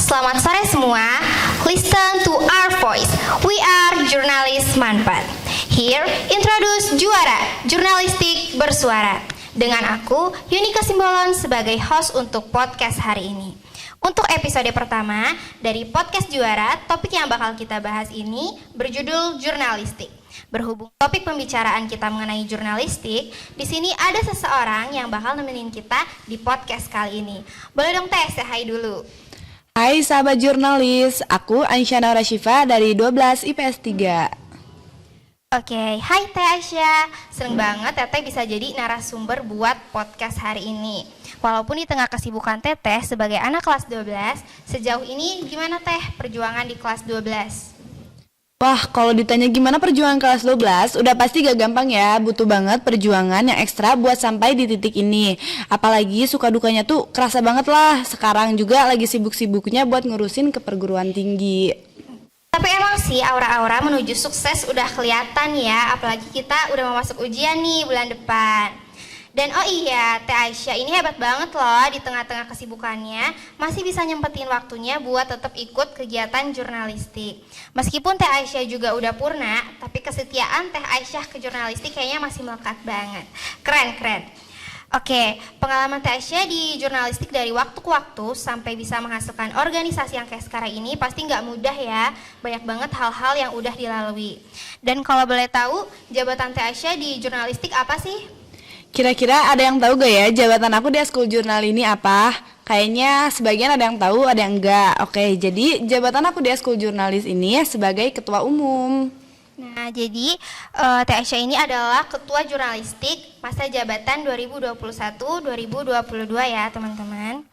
Selamat sore semua. Listen to our voice. We are Jurnalis Manfaat. Here, introduce Juara, Jurnalistik Bersuara. Dengan aku, Yunika Simbolon sebagai host untuk podcast hari ini. Untuk episode pertama dari podcast Juara, topik yang bakal kita bahas ini berjudul jurnalistik. Berhubung topik pembicaraan kita mengenai jurnalistik, di sini ada seseorang yang bakal nemenin kita di podcast kali ini. Boleh dong Teh, say hi dulu. Hai sahabat jurnalis, aku Aisyah Naura Syifa dari 12 IPS 3. Oke, hai Teh Aisyah. Seneng banget Teteh bisa jadi narasumber buat podcast hari ini. Walaupun di tengah kesibukan Teteh sebagai anak kelas 12, sejauh ini gimana Teh perjuangan di kelas 12? Wah, kalau ditanya gimana perjuangan kelas 12, udah pasti gak gampang ya. Butuh banget perjuangan yang ekstra buat sampai di titik ini. Apalagi suka dukanya tuh kerasa banget lah. Sekarang juga lagi sibuk-sibuknya buat ngurusin ke perguruan tinggi. Tapi emang sih aura-aura menuju sukses udah kelihatan ya. Apalagi kita udah mau masuk ujian nih bulan depan. Dan oh iya, Teh Aisyah ini hebat banget loh, di tengah-tengah kesibukannya masih bisa nyempetin waktunya buat tetap ikut kegiatan jurnalistik. Meskipun Teh Aisyah juga udah purna, tapi kesetiaan Teh Aisyah ke jurnalistik kayaknya masih melekat banget. Keren. Oke, pengalaman Teh Aisyah di jurnalistik dari waktu ke waktu sampai bisa menghasilkan organisasi yang kayak sekarang ini pasti nggak mudah ya. Banyak banget hal-hal yang udah dilalui. Dan kalau boleh tahu, jabatan Teh Aisyah di jurnalistik apa sih? Kira-kira ada yang tahu gak ya jabatan aku di Eskul Jurnal ini apa? Kayaknya sebagian ada yang tahu, ada yang enggak. Oke, jadi jabatan aku di Eskul Jurnalis ini sebagai ketua umum. Nah, jadi Teh Aisyah ini adalah ketua jurnalistik masa jabatan 2021-2022 ya teman-teman.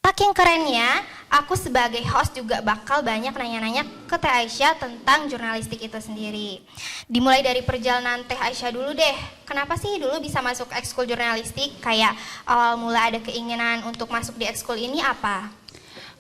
Saking kerennya, aku sebagai host juga bakal banyak nanya-nanya ke Teh Aisyah tentang jurnalistik itu sendiri. Dimulai dari perjalanan Teh Aisyah dulu deh. Kenapa sih dulu bisa masuk ekskul jurnalistik? Kayak awal mula ada keinginan untuk masuk di ekskul ini apa?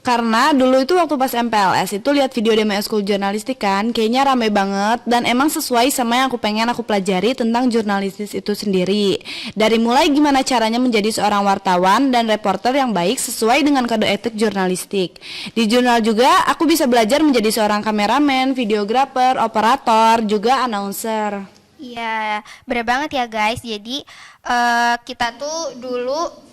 Karena dulu itu waktu pas MPLS itu lihat video demo Eskul Jurnalistik kan, kayaknya rame banget dan emang sesuai sama yang aku pelajari tentang jurnalistik itu sendiri. Dari mulai gimana caranya menjadi seorang wartawan dan reporter yang baik sesuai dengan kode etik jurnalistik. Di jurnal juga aku bisa belajar menjadi seorang kameramen, videografer, operator, juga announcer. Iya, bener banget ya guys. Jadi kita tuh dulu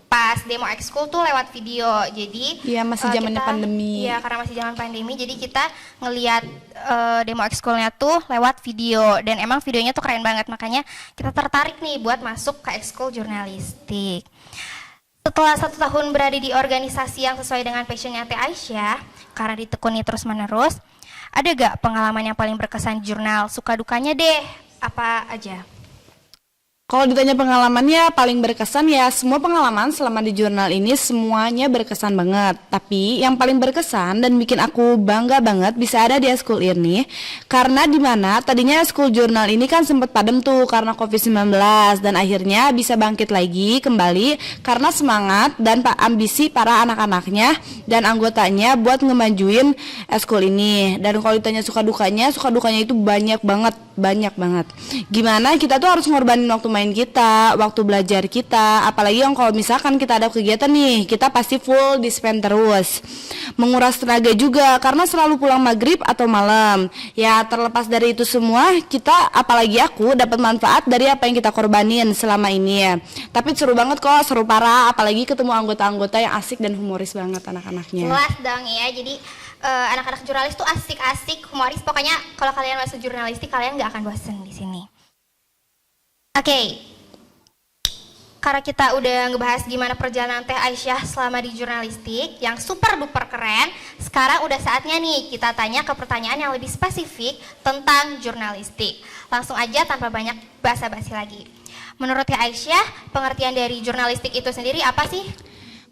pas demo ekskul tuh lewat video, jadi iya masih zamannya pandemi. Iya, karena masih zaman pandemi, jadi kita ngelihat demo ekskulnya tuh lewat video dan emang videonya tuh keren banget, makanya kita tertarik nih buat masuk ke ekskul jurnalistik. Setelah 1 tahun berada di organisasi yang sesuai dengan passionnya Teh Aisyah, karena ditekuni terus menerus, ada gak pengalaman yang paling berkesan di jurnal? Suka dukanya deh, apa aja? Kalau ditanya pengalamannya paling berkesan ya semua pengalaman selama di jurnal ini semuanya berkesan banget. Tapi yang paling berkesan dan bikin aku bangga banget bisa ada di Eskul ini karena dimana tadinya Eskul Jurnal ini kan sempat padam tuh karena COVID-19 dan akhirnya bisa bangkit lagi kembali karena semangat dan ambisi para anak-anaknya dan anggotanya buat ngemajuin Eskul ini. Dan kalau ditanya suka dukanya itu banyak banget. Gimana kita tuh harus ngorbanin waktu main kita, waktu belajar kita, apalagi yang kalau misalkan kita ada kegiatan nih, kita pasti full di spend terus. Menguras tenaga juga karena selalu pulang maghrib atau malam. Ya terlepas dari itu semua, kita apalagi aku dapat manfaat dari apa yang kita korbanin selama ini ya. Tapi seru banget kok, seru parah, apalagi ketemu anggota-anggota yang asik dan humoris banget anak-anaknya. Jelas dong ya, jadi anak-anak jurnalis tuh asik-asik, humoris. Pokoknya kalau kalian masuk jurnalistik kalian nggak akan bosen di sini. Oke. Karena kita udah ngebahas gimana perjalanan Teh Aisyah selama di jurnalistik yang super duper keren, sekarang udah saatnya nih kita tanya ke pertanyaan yang lebih spesifik tentang jurnalistik. Langsung aja tanpa banyak basa-basi lagi. Menurut Teh Aisyah, pengertian dari jurnalistik itu sendiri apa sih?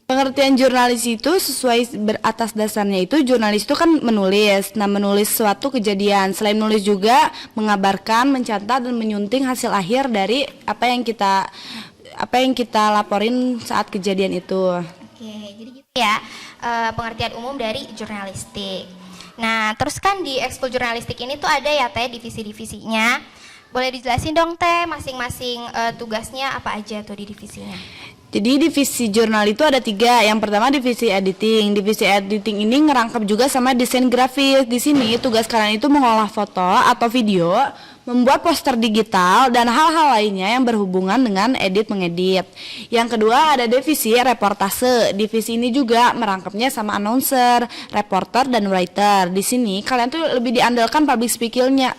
Pengertian jurnalis itu sesuai beratas dasarnya itu jurnalis itu kan menulis. Nah, menulis suatu kejadian. Selain menulis juga mengabarkan, mencatat dan menyunting hasil akhir dari apa yang kita laporin saat kejadian itu. Oke, jadi gitu ya pengertian umum dari jurnalistik. Nah, terus kan di ekskul jurnalistik ini tuh ada ya Teh divisi-divisinya. Boleh dijelasin dong Teh masing-masing tugasnya apa aja tuh di divisinya? Jadi divisi jurnal itu ada 3. Yang pertama divisi editing. Divisi editing ini ngerangkap juga sama desain grafis. Di sini tugas kalian itu mengolah foto atau video, membuat poster digital, dan hal-hal lainnya yang berhubungan dengan mengedit. Yang kedua ada divisi reportase. Divisi ini juga merangkapnya sama announcer, reporter, dan writer. Di sini kalian tuh lebih diandalkan public speakingnya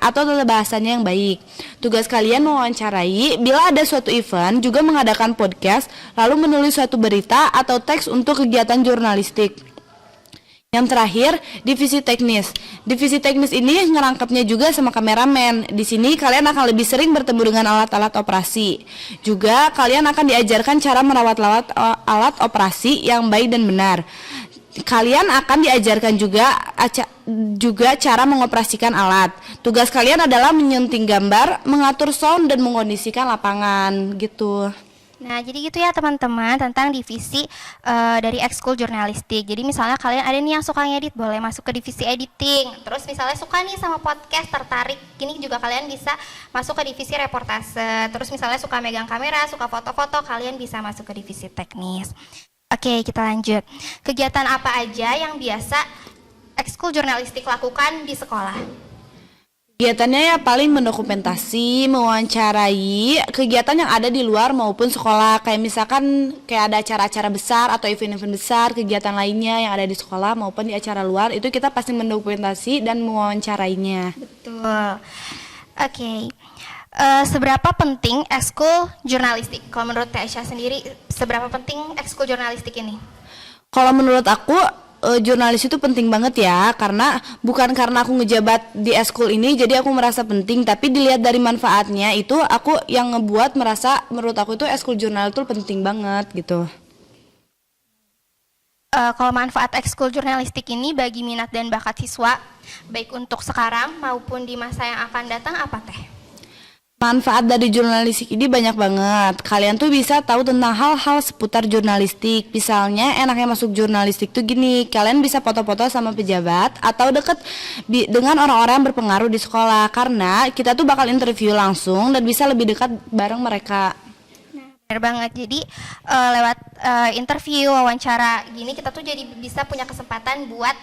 atau tata bahasanya yang baik. Tugas kalian mewawancarai bila ada suatu event, juga mengadakan podcast, lalu menulis suatu berita atau teks untuk kegiatan jurnalistik. Yang terakhir, divisi teknis. Divisi teknis ini ngerangkapnya juga sama kameramen. Di sini kalian akan lebih sering bertemu dengan alat-alat operasi. Juga kalian akan diajarkan cara merawat alat operasi yang baik dan benar. Kalian akan diajarkan juga cara mengoperasikan alat. Tugas kalian adalah menyunting gambar, mengatur sound, dan mengondisikan lapangan gitu. Nah, jadi gitu ya teman-teman tentang divisi dari ekskul jurnalistik. Jadi misalnya kalian ada nih yang suka ngedit, boleh masuk ke divisi editing. Terus misalnya suka nih sama podcast, tertarik, gini juga kalian bisa masuk ke divisi reportase. Terus misalnya suka megang kamera, suka foto-foto, kalian bisa masuk ke divisi teknis. Oke, kita lanjut. Kegiatan apa aja yang biasa ekskul jurnalistik lakukan di sekolah? Kegiatannya ya paling mendokumentasi, mewawancarai kegiatan yang ada di luar maupun sekolah. Kayak misalkan kayak ada acara-acara besar atau event-event besar, kegiatan lainnya yang ada di sekolah maupun di acara luar, itu kita pasti mendokumentasi dan mewawancarainya. Betul. Oke. Seberapa penting ekskul jurnalistik? Kalau menurut Teh Aisyah sendiri, seberapa penting ekskul jurnalistik ini? Kalau menurut aku jurnalis itu penting banget ya, karena bukan karena aku ngejabat di eskul ini jadi aku merasa penting, tapi dilihat dari manfaatnya itu aku yang ngebuat merasa menurut aku itu eskul jurnal itu penting banget gitu. Kalau manfaat ekskul jurnalistik ini bagi minat dan bakat siswa baik untuk sekarang maupun di masa yang akan datang apa Teh? Manfaat dari jurnalistik ini banyak banget. Kalian tuh bisa tahu tentang hal-hal seputar jurnalistik. Misalnya enaknya masuk jurnalistik tuh gini, kalian bisa foto-foto sama pejabat atau deket dengan orang-orang yang berpengaruh di sekolah, karena kita tuh bakal interview langsung dan bisa lebih dekat bareng mereka. Benar banget. Jadi lewat interview, wawancara gini kita tuh jadi bisa punya kesempatan buat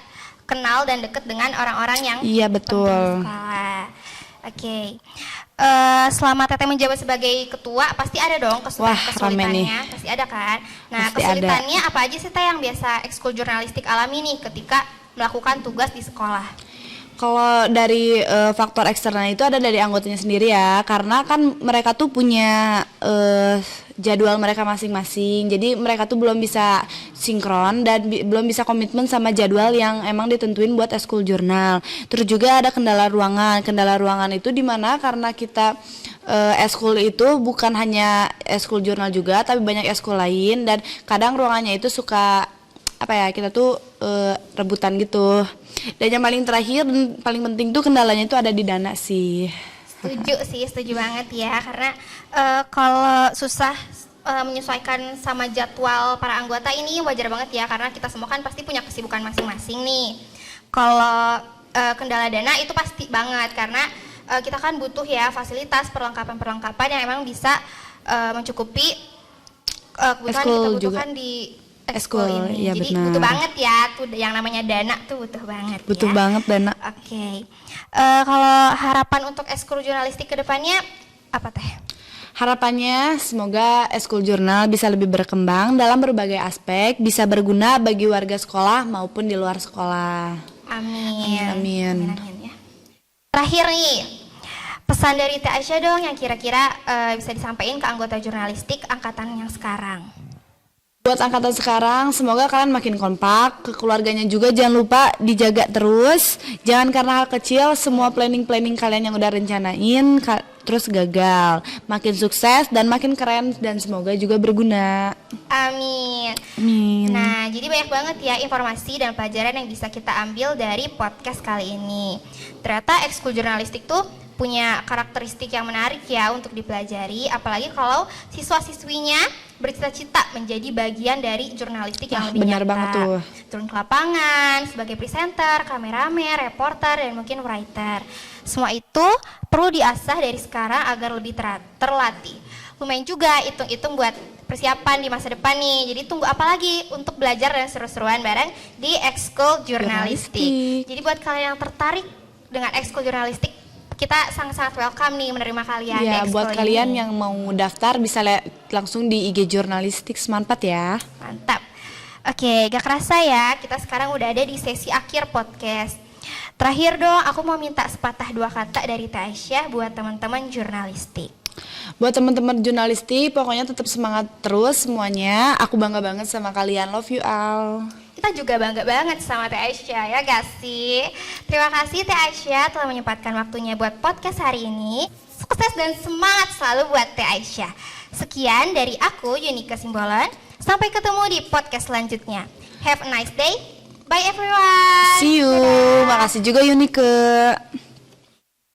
kenal dan deket dengan orang-orang yang iya betul. Penting di sekolah. Oke. Selama Teteh menjabat sebagai ketua pasti ada dong kesulitannya, pasti ada kan. Nah, pasti kesulitannya ada. Apa aja sih Teh yang biasa ekskul jurnalistik alami nih ketika melakukan tugas di sekolah? Kalau dari faktor eksternal itu ada dari anggotanya sendiri ya, karena kan mereka tuh punya jadwal mereka masing-masing, jadi mereka tuh belum bisa sinkron dan belum bisa komitmen sama jadwal yang emang ditentuin buat eskul jurnal. Terus juga ada kendala ruangan itu dimana karena kita eskul itu bukan hanya eskul jurnal juga, tapi banyak eskul lain dan kadang ruangannya itu suka kita tuh rebutan gitu. Dan yang paling terakhir dan paling penting tuh kendalanya itu ada di dana sih. Setuju banget ya, karena kalau susah menyesuaikan sama jadwal para anggota ini wajar banget ya, karena kita semua kan pasti punya kesibukan masing-masing nih. Kalau kendala dana itu pasti banget, karena kita kan butuh ya fasilitas perlengkapan yang emang bisa mencukupi kebutuhan yang kita butuhkan juga di ekskul ini. Ya, jadi benar. butuh banget ya tuh yang namanya dana tuh butuh banget. Butuh ya. banget dana. Oke. Kalau harapan untuk ekskul jurnalistik kedepannya apa Teh? Harapannya semoga eskul jurnal bisa lebih berkembang dalam berbagai aspek, bisa berguna bagi warga sekolah maupun di luar sekolah. Amin. Ya. Terakhir nih, pesan dari Teh Aisyah dong yang kira-kira bisa disampaikan ke anggota jurnalistik angkatan yang sekarang. Buat angkatan sekarang, semoga kalian makin kompak, ke keluarganya juga jangan lupa dijaga terus. Jangan karena hal kecil, semua planning kalian yang udah rencanain, terus gagal. Makin sukses dan makin keren dan semoga juga berguna. Amin. Nah, jadi banyak banget ya informasi dan pelajaran yang bisa kita ambil dari podcast kali ini. Ternyata ekskul jurnalistik tuh punya karakteristik yang menarik ya untuk dipelajari, apalagi kalau siswa-siswinya bercita-cita menjadi bagian dari jurnalistik yang lebih benar nyata. Banget tuh. Turun ke lapangan sebagai presenter, kameramen, reporter, dan mungkin writer. Semua itu perlu diasah dari sekarang agar lebih terlatih. lumayan juga hitung-hitung buat persiapan di masa depan nih. Jadi tunggu apa lagi untuk belajar dan seru-seruan bareng di ekskul jurnalistik. Jadi buat kalian yang tertarik dengan ekskul jurnalistik, kita sangat-sangat welcome nih menerima kalian di Ya, ekskul buat kalian ini. yang mau daftar bisa langsung di IG Jurnalistik Semanpat ya. Mantap. Oke, gak kerasa ya, kita sekarang udah ada di sesi akhir podcast. Terakhir dong, aku mau minta sepatah dua kata dari Teh Aisyah buat teman-teman jurnalistik. Buat teman-teman jurnalistik, pokoknya tetap semangat terus semuanya. Aku bangga banget sama kalian. Love you all. Kita juga bangga banget sama Teh Aisyah, ya gak sih? Terima kasih Teh Aisyah telah menyempatkan waktunya buat podcast hari ini. Sukses dan semangat selalu buat Teh Aisyah. Sekian dari aku, Yunika Simbolon. Sampai ketemu di podcast selanjutnya. Have a nice day. Bye everyone. See you. Dadah. Makasih juga Yunike.